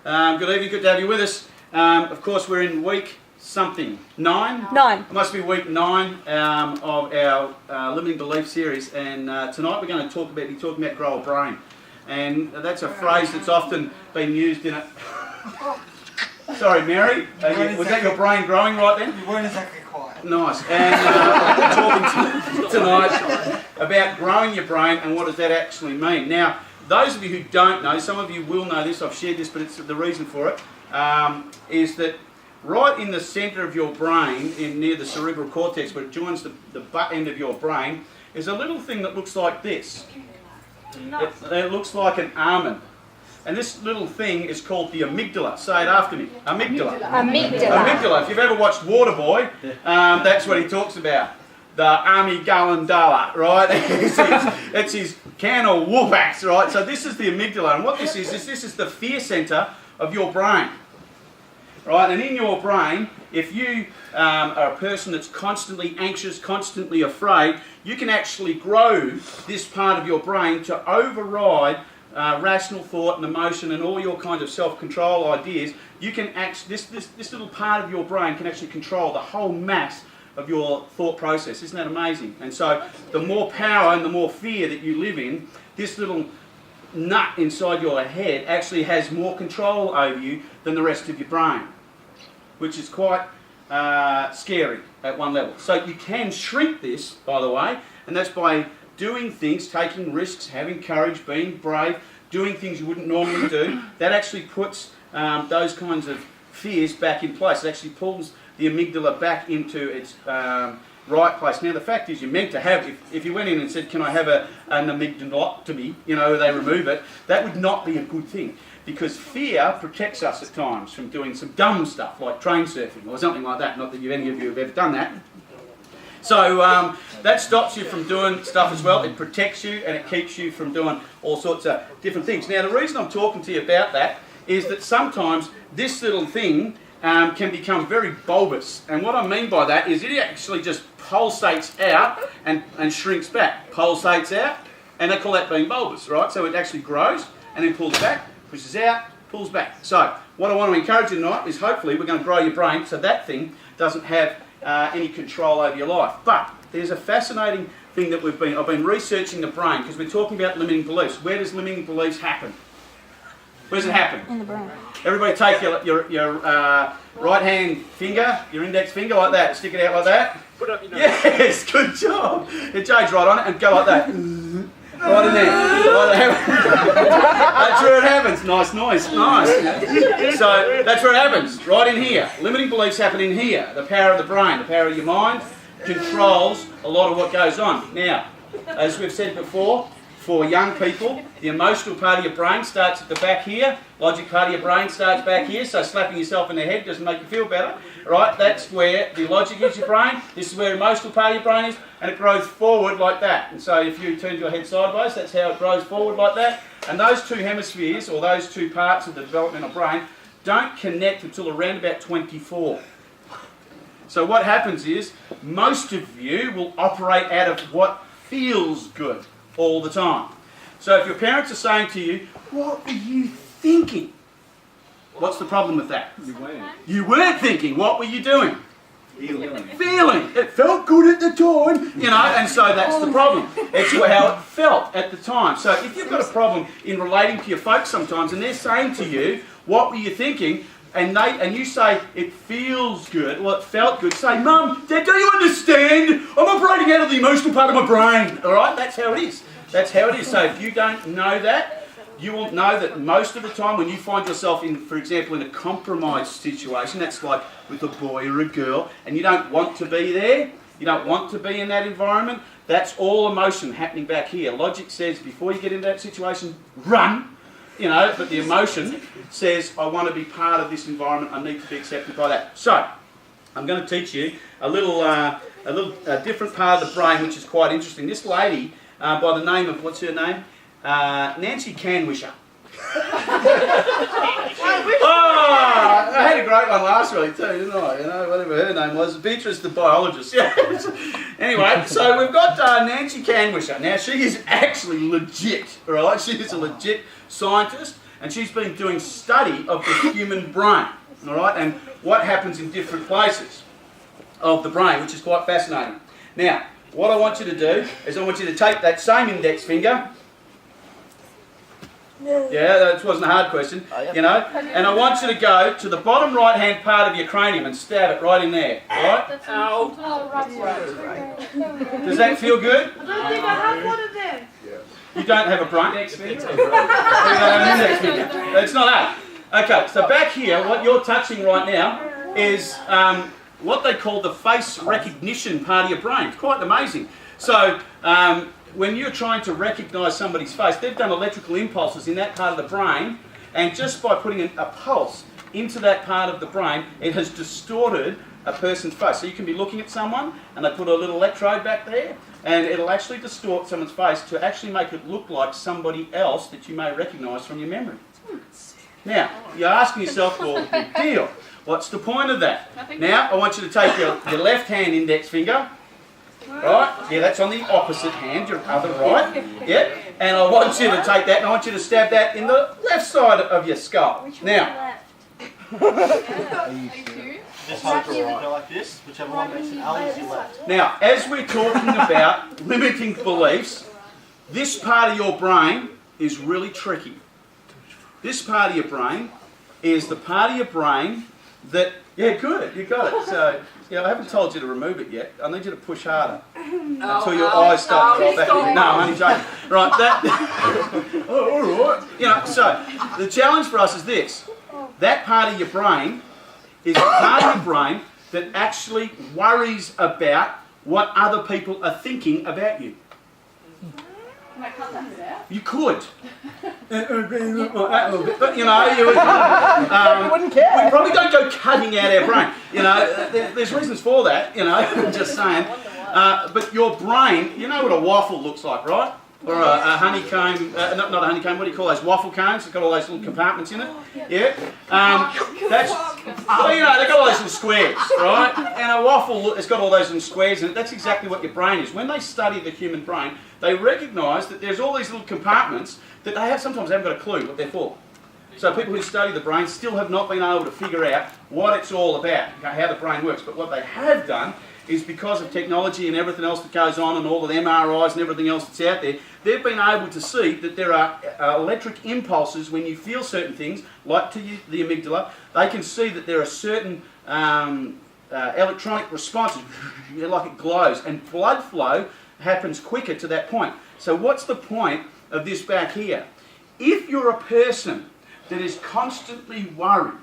Good evening, good to have you with us. Of course, we're in week something, 9? 9. It must be week 9 of our Limiting Belief series, and tonight we're going to be talking about grow a brain. And that's a phrase that's often been used in it. Sorry, Mary, was that your brain growing right then? You weren't exactly quiet. Nice. And we're talking tonight about growing your brain and what does that actually mean. Now, those of you who don't know, some of you will know this, I've shared this, but it's the reason for it, is that right in the centre of your brain, near the cerebral cortex, where it joins the butt end of your brain, is a little thing that looks like this. It looks like an almond. And this little thing is called the amygdala. Say it after me. Amygdala. Amygdala. If you've ever watched Waterboy, that's what he talks about. The amygdala, right? it's his can of whoop-ass, right? So this is the amygdala. And what this is the fear centre of your brain. Right? And in your brain, if you are a person that's constantly anxious, constantly afraid, you can actually grow this part of your brain to override rational thought and emotion and all your kind of self-control ideas. You can this little part of your brain can actually control the whole mass of your thought process. Isn't that amazing? And so the more power and the more fear that you live in, this little nut inside your head actually has more control over you than the rest of your brain, which is quite scary at one level. So you can shrink this, by the way, and that's by doing things, taking risks, having courage, being brave, doing things you wouldn't normally do. That actually puts those kinds of fears back in place. It actually pulls the amygdala back into its right place. Now the fact is, you're meant to have, if you went in and said, can I have an amygdalotomy, they remove it, that would not be a good thing. Because fear protects us at times from doing some dumb stuff like train surfing or something like that. Not that any of you have ever done that. So that stops you from doing stuff as well. It protects you and it keeps you from doing all sorts of different things. Now the reason I'm talking to you about that is that sometimes this little thing can become very bulbous. And what I mean by that is it actually just pulsates out and shrinks back. Pulsates out, and they call that being bulbous, right? So it actually grows and then pulls back, pushes out, pulls back. So what I want to encourage you tonight is hopefully we're going to grow your brain so that thing doesn't have any control over your life. But there's a fascinating thing that I've been researching the brain because we're talking about limiting beliefs. Where does limiting beliefs happen? Where does it happen? In the brain. Everybody take your right hand finger, your index finger like that, stick it out like that. Put up your nose. Yes, good job. It Jay's right on it and go like that. Right in there. That's where it happens. Nice noise. Nice. So that's where it happens. Right in here. Limiting beliefs happen in here. The power of the brain, the power of your mind controls a lot of what goes on. Now, as we've said before, for young people, the emotional part of your brain starts at the back here. Logic part of your brain starts back here. So slapping yourself in the head doesn't make you feel better. Right? That's where the logic is your brain. This is where the emotional part of your brain is. And it grows forward like that. And so if you turn your head sideways, that's how it grows forward like that. And those two hemispheres, or those two parts of the developmental brain, don't connect until around about 24. So what happens is, most of you will operate out of what feels good all the time. So if your parents are saying to you, what were you thinking? What's the problem with that? You weren't thinking. What were you doing? Feeling. It felt good at the time, and so that's the problem. It's how it felt at the time. So if you've got a problem in relating to your folks sometimes and they're saying to you, what were you thinking? And you say, it feels good, well, it felt good. Say, Mum, Dad, do you understand? I'm operating out of the emotional part of my brain. All right? That's how it is. That's how it is. So if you don't know that, you will know that most of the time when you find yourself in, for example, in a compromised situation, that's like with a boy or a girl, and you don't want to be there, you don't want to be in that environment, that's all emotion happening back here. Logic says, before you get into that situation, run. But the emotion says, I want to be part of this environment, I need to be accepted by that. So, I'm going to teach you a different part of the brain, which is quite interesting. This lady, by the name of, what's her name? Nancy Canwisher. I had a great one last week too, didn't I? Whatever her name was. Beatrice the biologist. Yeah. Anyway, so we've got Nancy Canwisher. Now, she is actually legit, right? She is a legit scientist, and she's been doing study of the human brain, all right, and what happens in different places of the brain, which is quite fascinating. Now, what I want you to do is I want you to take that same index finger. Yeah, that wasn't a hard question, you know. And I want you to go to the bottom right-hand part of your cranium and stab it right in there, right? Does that feel good? I don't think I have one of them. You don't have a brain? You don't have an index finger. It's not that. Okay, so back here, what you're touching right now is what they call the face recognition part of your brain. It's quite amazing. So, when you're trying to recognise somebody's face, they've done electrical impulses in that part of the brain, and just by putting a pulse into that part of the brain, it has distorted a person's face. So you can be looking at someone, and they put a little electrode back there, and it'll actually distort someone's face to actually make it look like somebody else that you may recognise from your memory. Now, you're asking yourself, well, big deal. What's the point of that? Now, I want you to take your left-hand index finger, right? Yeah, that's on the opposite hand, your other right. Yeah, and I want you to take that and I want you to stab that in the left side of your skull. Now, Just hold your finger like this, whichever one makes it Ali is your left. now, as we're talking about limiting beliefs, this part of your brain is really tricky. This part of your brain is the part of your brain that, yeah, good, you got it. So, yeah, I haven't told you to remove it yet. I need you to push harder until your eyes start to roll back. No, I'm only joking. Right, that. Oh, all right. You know, so the challenge for us is this: that part of your brain is a part of your brain that actually worries about what other people are thinking about you. Can I cut that bit out? You could. But you know, you wouldn't care. We probably don't go cutting out our brain. You know, there's reasons for that. You know, I'm just saying. But your brain, you know what a waffle looks like, right? Or a honeycomb, not a honeycomb, what do you call those? Waffle cones? It's got all those little compartments in it. Yeah? That's, well, you know, they've got all those little squares, right? And a waffle, it's got all those little squares in it. That's exactly what your brain is. When they study the human brain, they recognise that there's all these little compartments that they sometimes haven't got a clue what they're for. So people who study the brain still have not been able to figure out what it's all about, how the brain works. But what they have done is, because of technology and everything else that goes on and all of the MRIs and everything else that's out there, they've been able to see that there are electric impulses when you feel certain things, like to the amygdala. They can see that there are certain electronic responses, like it glows, and blood flow happens quicker to that point. So what's the point of this back here? If you're a person that is constantly worried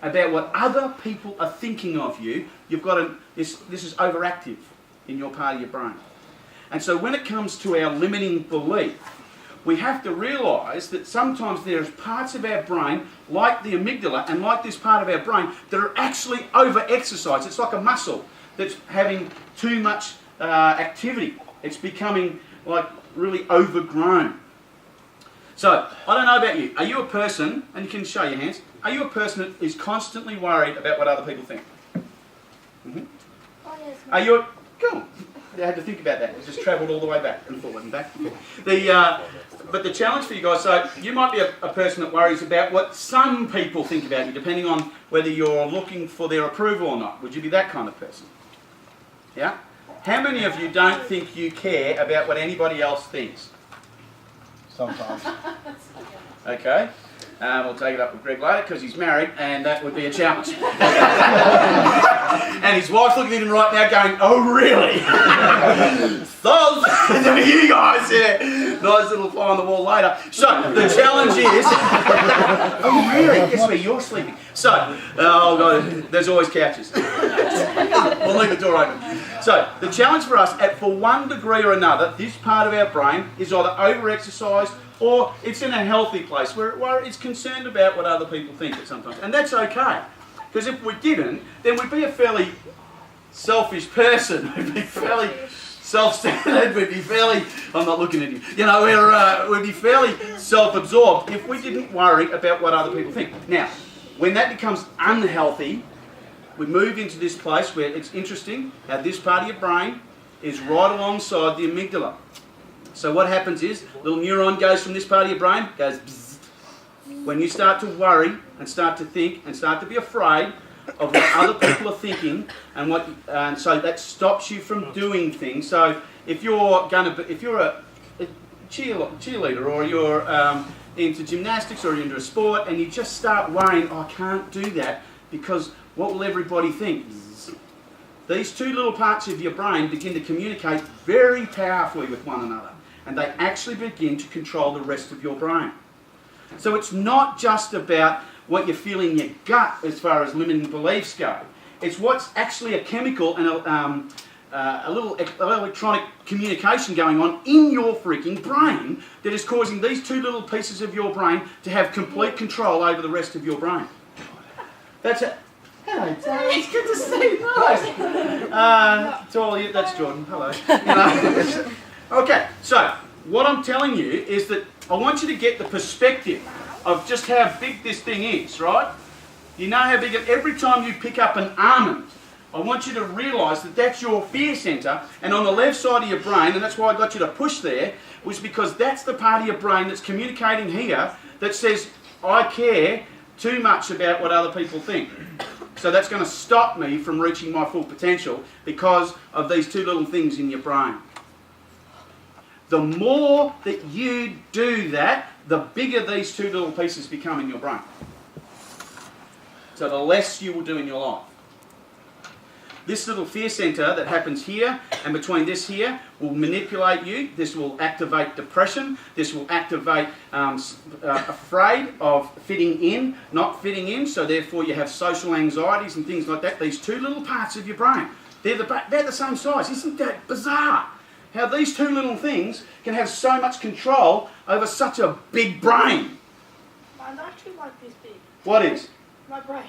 about what other people are thinking of you, you've got this is overactive in your part of your brain. And so when it comes to our limiting belief, we have to realise that sometimes there's parts of our brain, like the amygdala and like this part of our brain, that are actually over-exercised. It's like a muscle that's having too much activity. It's becoming like really overgrown. So, I don't know about you. Are you a person, and you can show your hands, are you a person that is constantly worried about what other people think? Mm-hmm. Oh, yes. Are you a... Cool. I had to think about that. It just travelled all the way back and forward and back and forward. But the challenge for you guys, so you might be a person that worries about what some people think about you, depending on whether you're looking for their approval or not. Would you be that kind of person? Yeah? How many of you don't think you care about what anybody else thinks? Sometimes. Okay. We'll take it up with Greg later because he's married and that would be a challenge. And his wife's looking at him right now going, oh really? So, you guys, yeah. Nice little fly on the wall later. So, the challenge is... oh really? Guess where you're sleeping. So, oh God, there's always couches. We'll leave the door open. So, the challenge for us, for one degree or another, this part of our brain is either over-exercised or it's in a healthy place where it's concerned about what other people think at sometimes. And that's okay. Because if we didn't, then we'd be a fairly selfish person. We'd be fairly self-centered. We'd be fairly... I'm not looking at you. You know, we'd be fairly self-absorbed if we didn't worry about what other people think. Now, when that becomes unhealthy, we move into this place where it's interesting how this part of your brain is right alongside the amygdala. So what happens is, little neuron goes from this part of your brain, goes bzzz, when you start to worry and start to think and start to be afraid of what other people are thinking, and so that stops you from doing things. So if you're a cheerleader, or you're into gymnastics, or you're into a sport, and you just start worrying, oh, I can't do that because what will everybody think? These two little parts of your brain begin to communicate very powerfully with one another, and they actually begin to control the rest of your brain. So it's not just about what you feel in your gut as far as limiting beliefs go. It's what's actually a chemical and a little electronic communication going on in your freaking brain that is causing these two little pieces of your brain to have complete control over the rest of your brain. That's it. Hello, Dave. It's good to see you. Nice. To all of you, that's Jordan. Hello. Okay, so what I'm telling you is that I want you to get the perspective of just how big this thing is, right? You know how big every time you pick up an almond, I want you to realise that that's your fear centre, and on the left side of your brain, and that's why I got you to push there, was because that's the part of your brain that's communicating here that says, I care too much about what other people think. So that's going to stop me from reaching my full potential because of these two little things in your brain. The more that you do that, the bigger these two little pieces become in your brain. So the less you will do in your life. This little fear centre that happens here and between this here will manipulate you. This will activate depression. This will activate afraid of fitting in, not fitting in. So therefore you have social anxieties and things like that. These two little parts of your brain, they're the same size. Isn't that bizarre? How these two little things can have so much control over such a big brain. Mine's actually like this big. What is? My brain.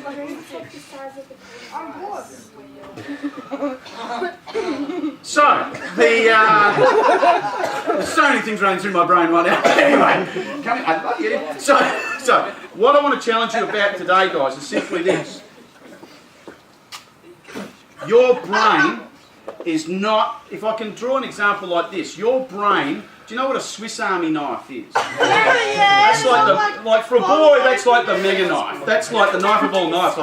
My brain's like the size of the brain. I'm bored. So, there's so many things running through my brain right now. Anyway, I'd love you. So, what I want to challenge you about today, guys, is simply this. Your brain is not, if I can draw an example like this, your brain, do you know what a Swiss Army knife is? That's like for a boy, that's like the mega knife. That's like the knifeable knife.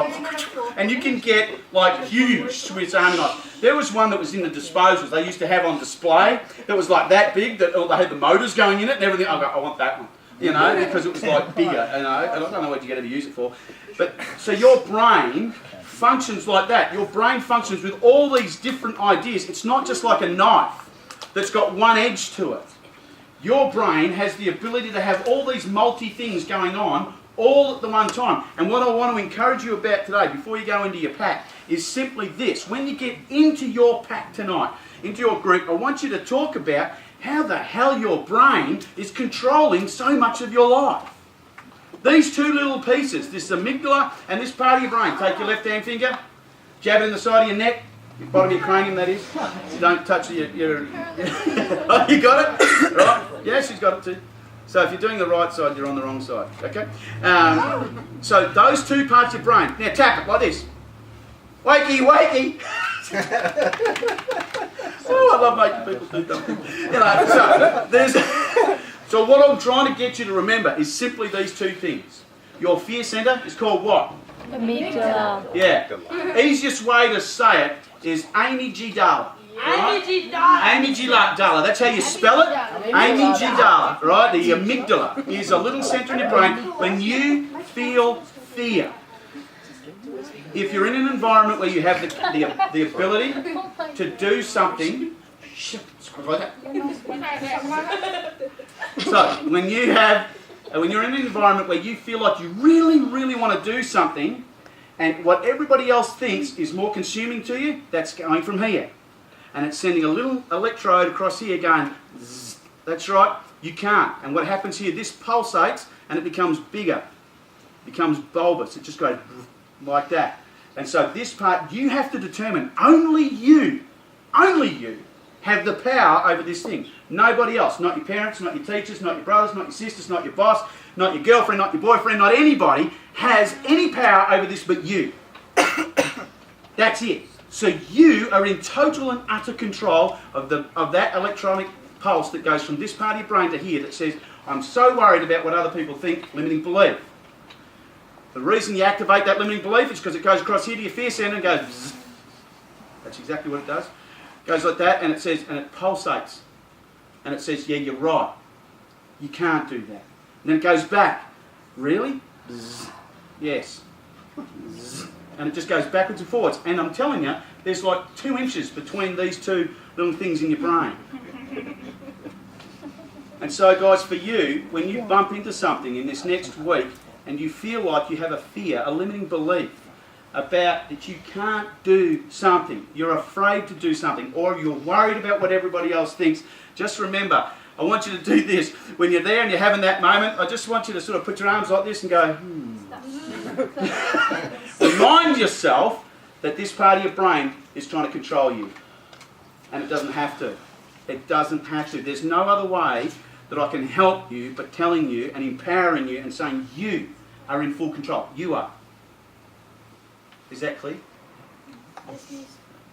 And you can get like huge Swiss Army knives. There was one that was in the disposals they used to have on display that was like that big, that they had the motors going in it and everything. I go, I want that one. You know, because it was like bigger, you know, and I don't know what you're going to use it for. But so your brain functions like that. Your brain functions with all these different ideas. It's not just like a knife that's got one edge to it. Your brain has the ability to have all these multi things going on all at the one time. And what I want to encourage you about today, before you go into your pack, is simply this. When you get into your pack tonight, into your group, I want you to talk about how the hell your brain is controlling so much of your life. These two little pieces, this amygdala and this part of your brain. Take your left hand finger, jab it in the side of your neck, bottom of your cranium that is. Don't touch your oh, you got it? Right? Yeah, she's got it too. So if you're doing the right side, you're on the wrong side. Okay? So those two parts of your brain. Now tap it like this. Wakey, wakey. Oh, I love making people do dumb things. You know, so what I'm trying to get you to remember is simply these two things. Your fear centre is called what? Amygdala. Yeah. Easiest way to say it is amygdala. Right? Amygdala. That's how you spell it. Amygdala. Right? The amygdala is a little centre in your brain when you feel fear. If you're in an environment where you have the ability to do something, so when you're in an environment where you feel like you really, really want to do something, and what everybody else thinks is more consuming to you, that's going from here. And it's sending a little electrode across here going, zzz. That's right, you can't. And what happens here, this pulsates and it becomes bigger, becomes bulbous. It just goes like that. And so this part, you have to determine, only you have the power over this thing. Nobody else, not your parents, not your teachers, not your brothers, not your sisters, not your boss, not your girlfriend, not your boyfriend, not anybody has any power over this but you. That's it. So you are in total and utter control of that electronic pulse that goes from this part of your brain to here that says, I'm so worried about what other people think, limiting belief. The reason you activate that limiting belief is because it goes across here to your fear center and goes bzzz. That's exactly what it does. It goes like that and it says, and it pulsates. And it says, yeah, you're right. You can't do that. And then it goes back. Really? Bzzz. Yes. Bzzz. And it just goes backwards and forwards. And I'm telling you, there's like 2 inches between these two little things in your brain. And so guys, for you, when you bump into something in this next week and you feel like you have a fear, a limiting belief about that you can't do something, you're afraid to do something, or you're worried about what everybody else thinks, just remember, I want you to do this. When you're there and you're having that moment, I just want you to sort of put your arms like this and go, Remind yourself that this part of your brain is trying to control you. And it doesn't have to. It doesn't have to. There's no other way that I can help you but telling you and empowering you and saying you are in full control. You are. Is that clear?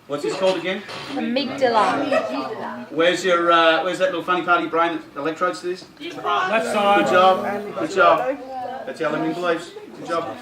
What's this called again? Amygdala. Where's that little funny part of your brain that electrodes to this? Left side. Good job. Good job. That's our limiting beliefs. Good job.